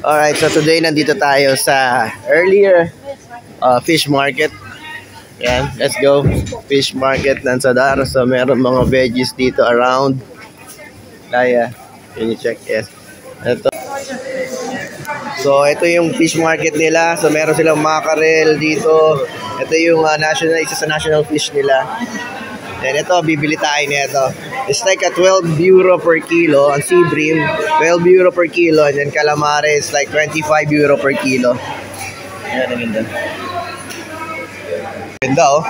Alright, so today nandito tayo sa earlier fish market. Yan, let's go. Fish market ng Sadar. So meron mga veggies dito around. Kaya, can you check? Yes. Ito. So ito yung fish market nila. So meron silang mackerel dito. Ito yung isa sa national fish nila. And ito, bibili tayo nito. It's like a 12 euro per kilo. Ang sea bream, 12 euro per kilo. And then calamari is like 25 euro per kilo. Ayan, ang ganda. Ganda oh.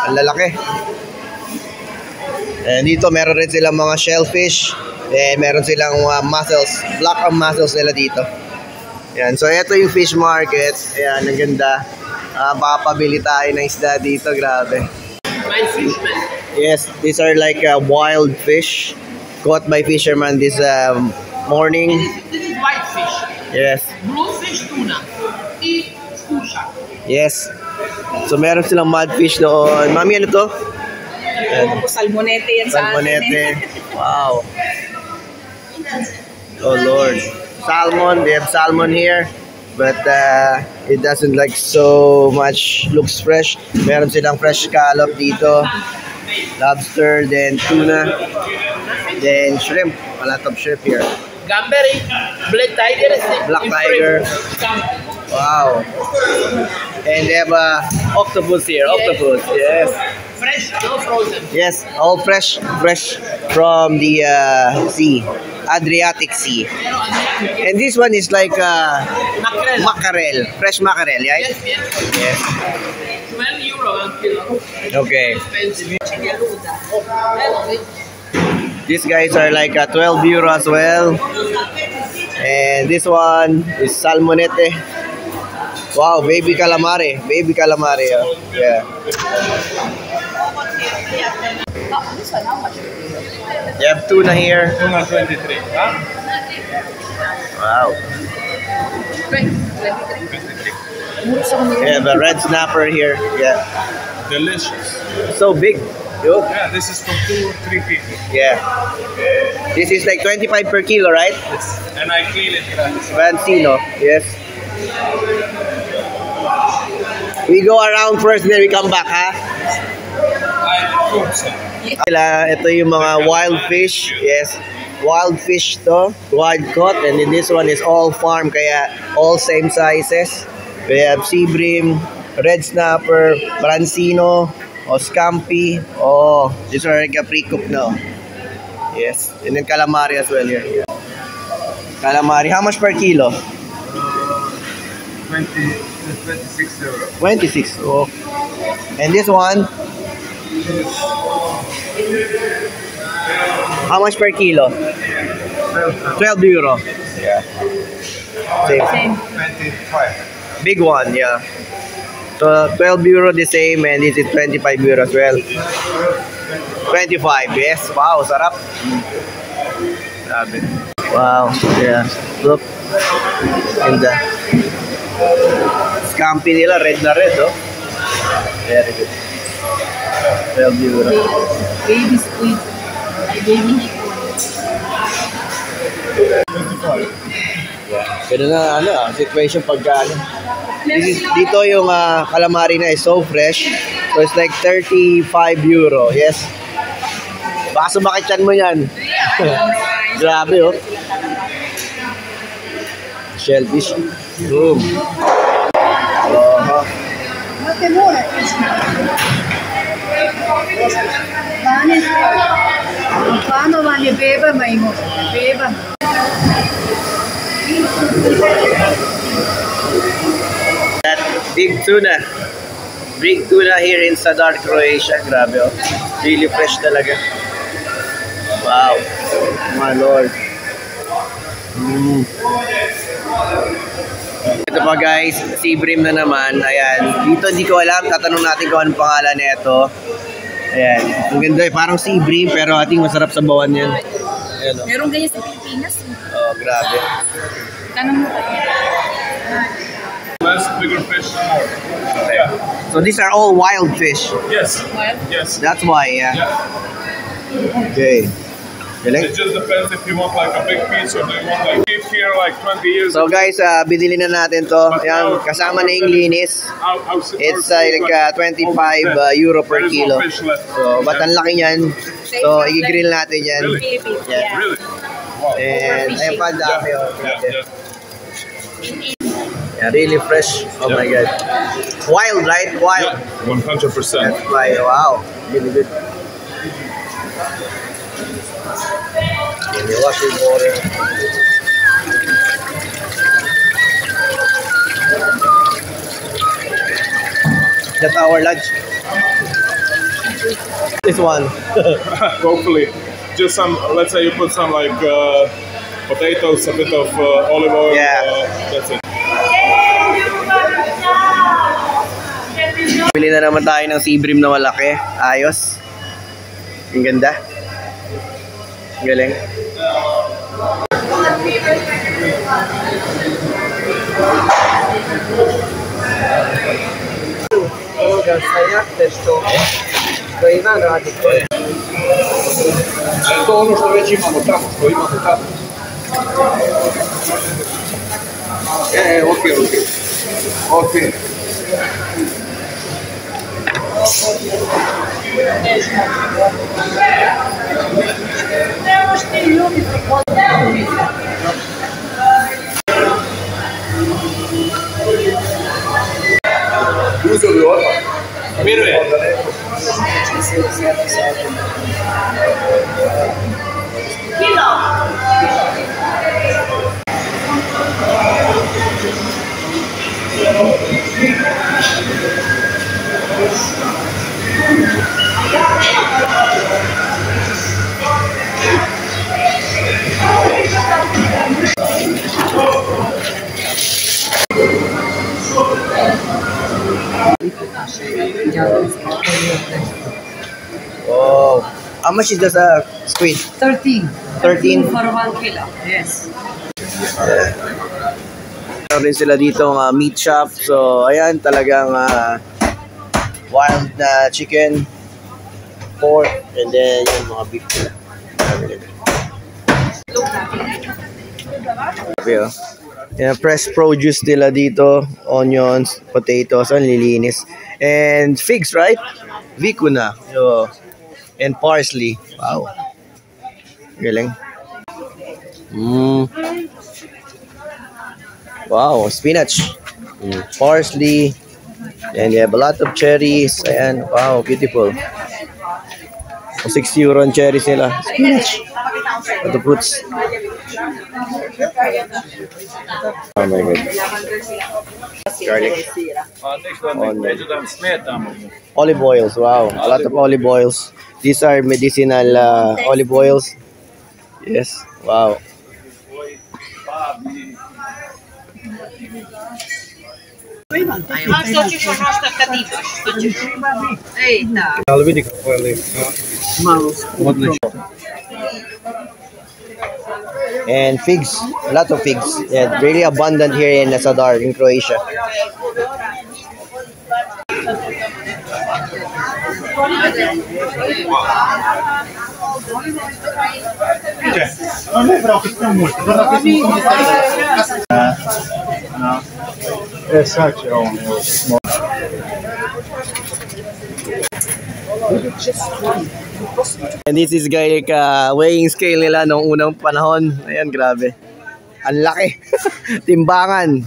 Ang lalaki. And dito, meron rin silang mga shellfish. And meron silang mussels. Black mussels nila dito. Ayan, so ito yung fish market. Ayan, ang ganda. Baka pabili tayo ng isda dito. Grabe. Yes, these are like wild fish caught by fishermen this morning. This is white fish. Yes. Blue fish tuna. Kusha. Yes. So meron silang mudfish doon. Mami, ano to? Salmonete yan sa Salmonete. Wow. Oh Lord. Salmon. They have salmon here. But it doesn't like so much looks fresh. Meron silang fresh scallop dito. Lobster, then tuna, then shrimp. A lot of shrimp here. Gamberi, black tiger, Black tiger. Wow. And they have octopus here. Octopus, yes. Fresh, no frozen. Yes, all fresh from the sea, Adriatic Sea. And this one is like mackerel, fresh mackerel, right? Yes. Yes. 12 euro ang kilo. Okay. Expensive. These guys are like 12 euro as well. And this one is salmonete. Wow, baby calamari. Baby calamari. Yeah. This one, how much? You have tuna here. Tuna 23. Huh? Wow. 23. We have a red snapper here. Yeah. Delicious. So big. Yo. Yeah, this is from 2 or 3 people. Yeah. This is like 25 per kilo, right? Yes. And I clean it. Francino. Yes. We go around first, then we come back, ha? I hope so. Ito yung mga wild fish. Yes. Wild fish to. Wild caught. And then this one is all farm, kaya all same sizes. We have sea bream, red snapper, Francino, o scampi. Oh, these are like a pre-cooked now. Yes. And then calamari as well here. Calamari. How much per kilo? 26 euro. 26. Oh. And this one? How much per kilo? 12 euro. Yeah. Same. 25. Big one, yeah. So 12 euro the same, and this is 25 euro as well. 25, yes. Wow, sarap. Grabe. Wow, yeah. Look. And the scampi nila, red na red, oh. Very good. 12 euro. Baby squid. Baby Ganun na, situation pagka dito yung calamari na is so fresh. So it's like 35 euro. Yes. Baka sumakit yan mo yan. Grabe oh. Shellfish. Boom. Paano mali beba may mo? Beba. That big tuna. Big tuna here in Sadar, Croatia. Grabe oh. Really fresh talaga. Wow. My Lord. Ito pa guys, sea bream na naman. Ayan. Dito hindi ko alam. Tatanong natin kung anong pangalan nito. Ayan. Ang ganda eh. Parang sea bream pero ating masarap sa bawan yan. Ayan oh. Meron ganyan sa Pilipinas. Oh, grabe. Tanong mo. Less bigger fish more. Yeah. So these are all wild fish. Yes. Wild? Yes. That's why, yeah. Yeah. Okay. Galing. It just depends if you want like a big piece or do you want like keep here like 20 years. So guys, binili na natin to. Yan, kasama na yung linis. It's like 25 euro per kilo. So, ba't ang laki niyan? So, i-grill natin yan. Philippines. Yeah. Yeah. Really? Wow. And ayun pa, dami. Yeah. Yeah, really fresh. Oh my God. Wild, right? Wild. Yeah, 100%. That's why, wow. Really good. And you wash with water. That's our lunch. This one. Hopefully. Just some, let's say you put some like potatoes, a bit of olive oil. Yeah. That's it. Bili na naman tayo ng sea bream na malaki. Ayos. Ang ganda. Galing. To ono što već imamo tamo, okej. Uzeli odmah. Miruje. Oh, how much is this squid? 13. 13. For 1 kilo. Yes. Meron rin sila dito meat shop. So, ayan, talagang wild na chicken, pork, and then yung mga beef nila. Grabe, oh. Yan, fresh produce nila dito. Onions, potatoes, ang lilinis. And figs, right? Vicuna. So, and parsley. Wow. Galing. Wow, spinach. Parsley. And you have a lot of cherries. Ayan. Wow, beautiful. 6 euro ang cherries nila. Spinach. At the fruits. Oh my God. Garlic. Olive oils. Wow. A lot of olive oils. These are medicinal olive oils. Yes. Wow. And figs, a lot of figs. Yeah, really abundant here in Zadar, in Croatia. And this is guys weighing scale nila noong unang panahon. Ayan, grabe. Ang laki. Timbangan.